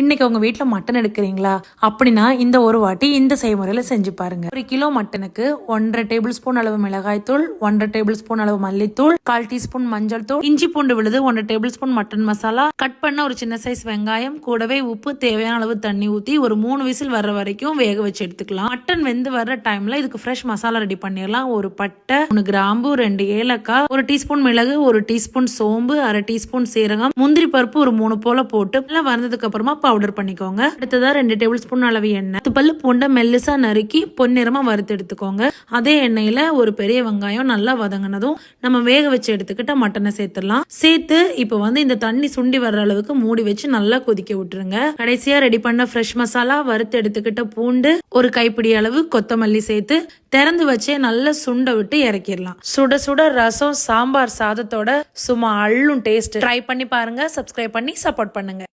இன்னைக்கு உங்க வீட்டுல மட்டன் எடுக்கிறீங்களா அப்படின்னா இந்த ஒரு வாட்டி இந்த செய்முறையில செஞ்சு பாருங்க. 1 கிலோ மட்டனுக்கு 1.5 டேபிள் ஸ்பூன் அளவு மிளகாய் தூள், 1.5 டேபிள் ஸ்பூன் அளவு மல்லித்தூள், 1/4 டீஸ்பூன் மஞ்சள் தூள், இஞ்சி பூண்டு விழுது 1 table spoon mutton masala, cut பண்ண ஒரு சின்ன சைஸ் வெங்காயம், கூடவே உப்பு, தேவையான அளவு தண்ணி ஊத்தி ஒரு 3 விசில் வர்ற வரைக்கும் வேக வச்சு எடுத்துக்கலாம். மட்டன் வெந்து வர்ற டைம்ல இதுக்கு ஃப்ரெஷ் மசாலா ரெடி பண்ணிடலாம். ஒரு பட்டை, 3 கிராம்பு, 2 ஏலக்காய், 1 டீஸ்பூன் மிளகு, 1 டீஸ்பூன் சோம்பு, 1/2 டீஸ்பூன் சீரகம், முந்திரி பருப்பு ஒரு 3 போல போட்டு எல்லாம் வந்ததுக்கு அப்புறமா பவுடர் பண்ணிக்கோங்க. அடுத்ததா 2 டேபிள் ஸ்பூன் அளவு எண்ணெய், பல்லு பூண்டை மெல்லிசா நறுக்கி பொன்னிறமா வறுத்து எடுத்துக்கோங்க. அதே எண்ணெயில ஒரு பெரிய வெங்காயம் நல்லா வதங்கினதும் நம்ம வேக வச்சு எடுத்துக்கிட்ட மட்டனை சேர்த்துடலாம். சேர்த்து இப்போ இந்த தண்ணி சுண்டி வர்ற அளவுக்கு மூடி வச்சு நல்லா கொதிக்க விட்டுருங்க. கடைசியா ரெடி பண்ண ஃப்ரெஷ் மசாலா, வறுத்து எடுத்துக்கிட்ட பூண்டு, ஒரு கைப்பிடி அளவு கொத்தமல்லி சேர்த்து திறந்து வச்சே நல்லா சுண்ட விட்டு இறக்கிடலாம். சுட சுட ரசம், சாம்பார் சாதத்தோட சும்மா அள்ளும் டேஸ்ட். ட்ரை பண்ணி பாருங்க. சப்ஸ்கிரைப் பண்ணி சப்போர்ட் பண்ணுங்க.